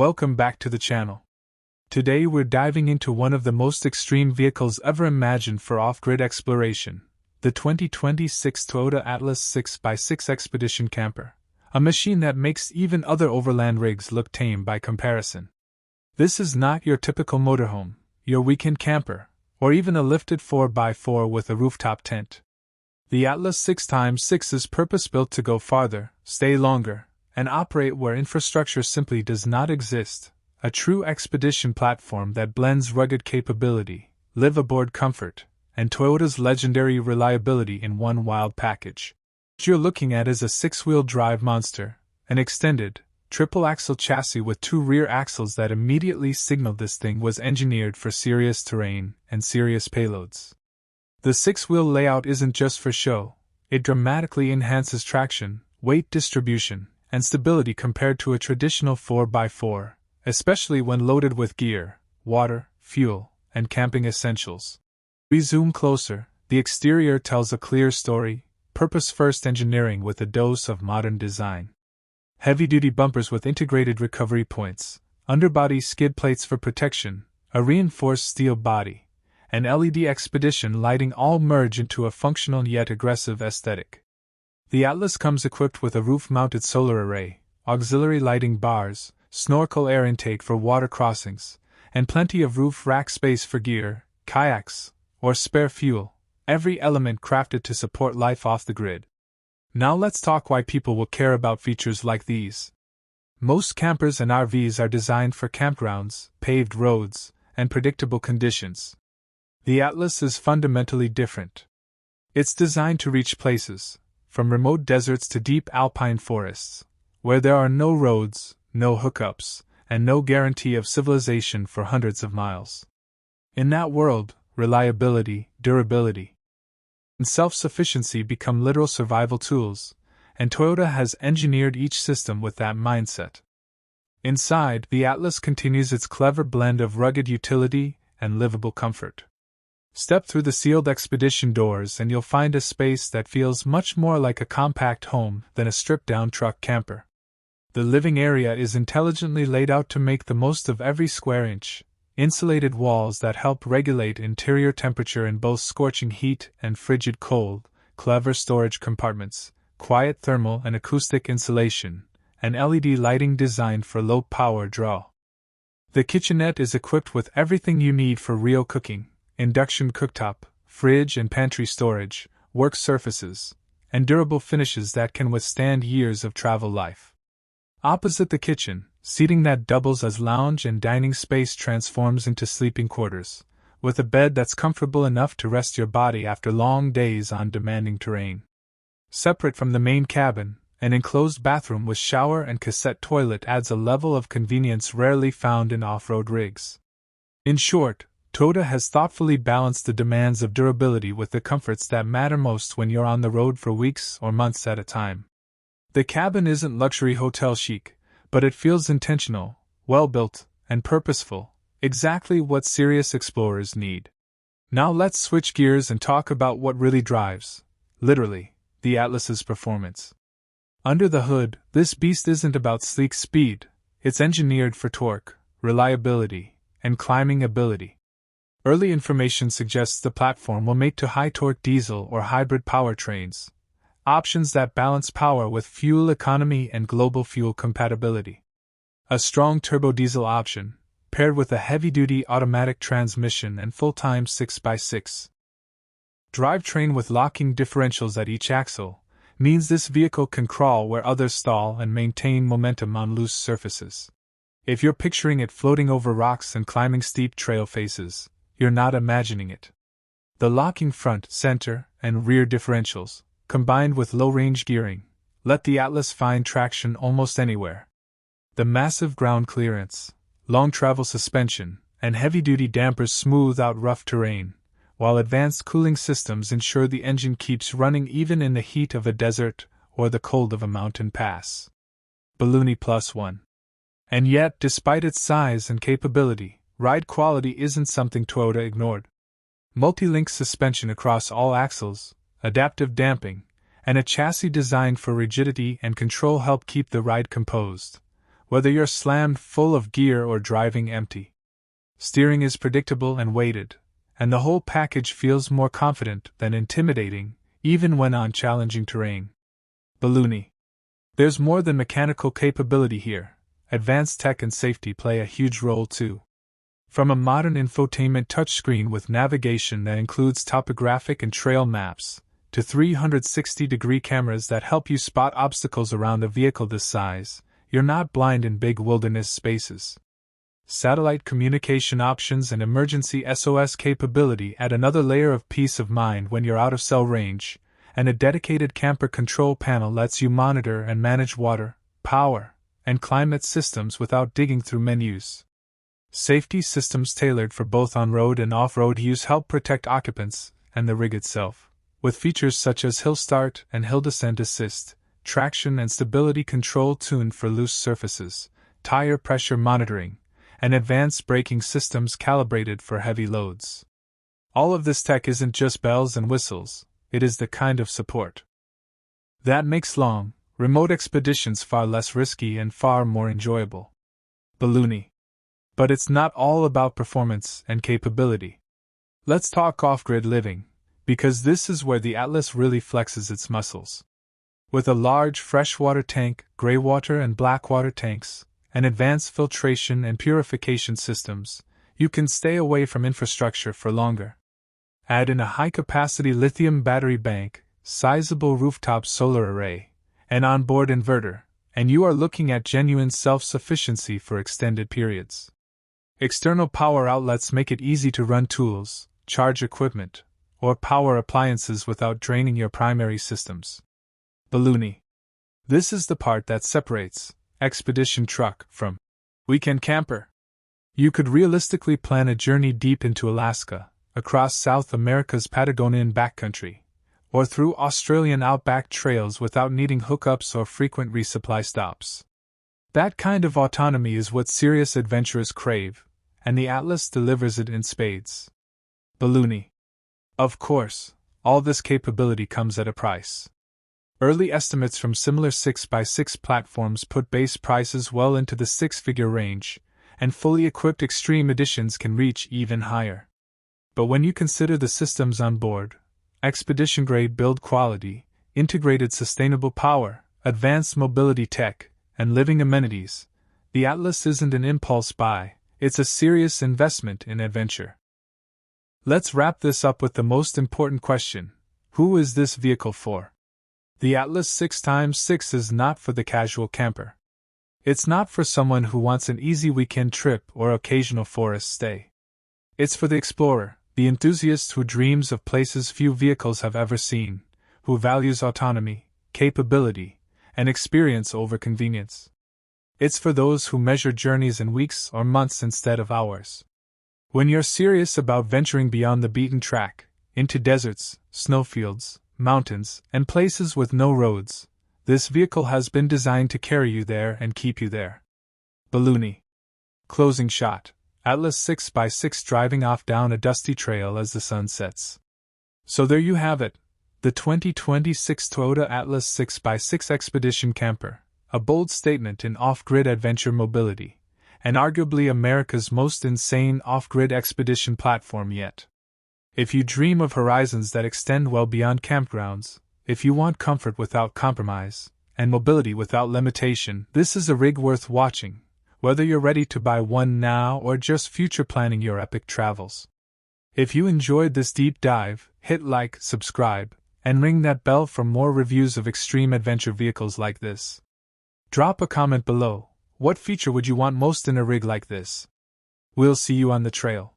Welcome back to the channel. Today we're diving into one of the most extreme vehicles ever imagined for off-grid exploration, the 2026 Toyota Atlas 6x6 Expedition Camper, a machine that makes even other overland rigs look tame by comparison. This is not your typical motorhome, your weekend camper, or even a lifted 4x4 with a rooftop tent. The Atlas 6x6 is purpose-built to go farther, stay longer, and operate where infrastructure simply does not exist, a true expedition platform that blends rugged capability, live-aboard comfort, and Toyota's legendary reliability in one wild package. What you're looking at is a six-wheel drive monster, an extended, triple-axle chassis with two rear axles that immediately signaled this thing was engineered for serious terrain and serious payloads. The six-wheel layout isn't just for show, it dramatically enhances traction, weight distribution, and stability compared to a traditional 4x4, especially when loaded with gear, water, fuel, and camping essentials. We zoom closer, the exterior tells a clear story, purpose-first engineering with a dose of modern design. Heavy-duty bumpers with integrated recovery points, underbody skid plates for protection, a reinforced steel body, and LED expedition lighting all merge into a functional yet aggressive aesthetic. The Atlas comes equipped with a roof-mounted solar array, auxiliary lighting bars, snorkel air intake for water crossings, and plenty of roof rack space for gear, kayaks, or spare fuel, every element crafted to support life off the grid. Now let's talk why people will care about features like these. Most campers and RVs are designed for campgrounds, paved roads, and predictable conditions. The Atlas is fundamentally different. It's designed to reach places, from remote deserts to deep alpine forests, where there are no roads, no hookups, and no guarantee of civilization for hundreds of miles. In that world, reliability, durability, and self-sufficiency become literal survival tools, and Toyota has engineered each system with that mindset. Inside, the Atlas continues its clever blend of rugged utility and livable comfort. Step through the sealed expedition doors and you'll find a space that feels much more like a compact home than a stripped-down truck camper. The living area is intelligently laid out to make the most of every square inch, insulated walls that help regulate interior temperature in both scorching heat and frigid cold, clever storage compartments, quiet thermal and acoustic insulation, and LED lighting designed for low power draw. The kitchenette is equipped with everything you need for real cooking: induction cooktop, fridge and pantry storage, work surfaces, and durable finishes that can withstand years of travel life. Opposite the kitchen, seating that doubles as lounge and dining space transforms into sleeping quarters, with a bed that's comfortable enough to rest your body after long days on demanding terrain. Separate from the main cabin, an enclosed bathroom with shower and cassette toilet adds a level of convenience rarely found in off-road rigs. In short, Toyota has thoughtfully balanced the demands of durability with the comforts that matter most when you're on the road for weeks or months at a time. The cabin isn't luxury hotel chic, but it feels intentional, well-built, and purposeful, exactly what serious explorers need. Now let's switch gears and talk about what really drives, literally, the Atlas's performance. Under the hood, this beast isn't about sleek speed, it's engineered for torque, reliability, and climbing ability. Early information suggests the platform will mate to high-torque diesel or hybrid powertrains, options that balance power with fuel economy and global fuel compatibility. A strong turbo diesel option, paired with a heavy-duty automatic transmission and full-time 6x6 drivetrain with locking differentials at each axle, means this vehicle can crawl where others stall and maintain momentum on loose surfaces. If you're picturing it floating over rocks and climbing steep trail faces, you're not imagining it. The locking front, center, and rear differentials, combined with low-range gearing, let the Atlas find traction almost anywhere. The massive ground clearance, long-travel suspension, and heavy-duty dampers smooth out rough terrain, while advanced cooling systems ensure the engine keeps running even in the heat of a desert or the cold of a mountain pass. Balloony +1. And yet, despite its size and capability, ride quality isn't something Toyota ignored. Multi-link suspension across all axles, adaptive damping, and a chassis designed for rigidity and control help keep the ride composed, whether you're slammed full of gear or driving empty. Steering is predictable and weighted, and the whole package feels more confident than intimidating, even when on challenging terrain. Balloony. There's more than mechanical capability here. Advanced tech and safety play a huge role too. From a modern infotainment touchscreen with navigation that includes topographic and trail maps, to 360-degree cameras that help you spot obstacles around a vehicle this size, you're not blind in big wilderness spaces. Satellite communication options and emergency SOS capability add another layer of peace of mind when you're out of cell range, and a dedicated camper control panel lets you monitor and manage water, power, and climate systems without digging through menus. Safety systems tailored for both on-road and off-road use help protect occupants and the rig itself, with features such as hill start and hill descent assist, traction and stability control tuned for loose surfaces, tire pressure monitoring, and advanced braking systems calibrated for heavy loads. All of this tech isn't just bells and whistles, it is the kind of support that makes long, remote expeditions far less risky and far more enjoyable. Balloony. But it's not all about performance and capability. Let's talk off-grid living, because this is where the Atlas really flexes its muscles. With a large freshwater tank, greywater and blackwater tanks, and advanced filtration and purification systems, you can stay away from infrastructure for longer. Add in a high-capacity lithium battery bank, sizable rooftop solar array, and onboard inverter, and you are looking at genuine self-sufficiency for extended periods. External power outlets make it easy to run tools, charge equipment, or power appliances without draining your primary systems. Balloony. This is the part that separates expedition truck from weekend camper. You could realistically plan a journey deep into Alaska, across South America's Patagonian backcountry, or through Australian outback trails without needing hookups or frequent resupply stops. That kind of autonomy is what serious adventurers crave, and the Atlas delivers it in spades. Balloony. Of course, all this capability comes at a price. Early estimates from similar 6x6 platforms put base prices well into the six-figure range, and fully equipped extreme editions can reach even higher. But when you consider the systems on board, expedition-grade build quality, integrated sustainable power, advanced mobility tech, and living amenities, the Atlas isn't an impulse buy, it's a serious investment in adventure. Let's wrap this up with the most important question: who is this vehicle for? The Atlas 6x6 is not for the casual camper. It's not for someone who wants an easy weekend trip or occasional forest stay. It's for the explorer, the enthusiast who dreams of places few vehicles have ever seen, who values autonomy, capability, and experience over convenience. It's for those who measure journeys in weeks or months instead of hours. When you're serious about venturing beyond the beaten track, into deserts, snowfields, mountains, and places with no roads, this vehicle has been designed to carry you there and keep you there. Balloony. Closing shot: Atlas 6x6 driving off down a dusty trail as the sun sets. So there you have it, the 2026 Toyota Atlas 6x6 Expedition Camper, a bold statement in off-grid adventure mobility, and arguably America's most insane off-grid expedition platform yet. If you dream of horizons that extend well beyond campgrounds, if you want comfort without compromise, and mobility without limitation, this is a rig worth watching, whether you're ready to buy one now or just future planning your epic travels. If you enjoyed this deep dive, hit like, subscribe, and ring that bell for more reviews of extreme adventure vehicles like this. Drop a comment below: what feature would you want most in a rig like this? We'll see you on the trail.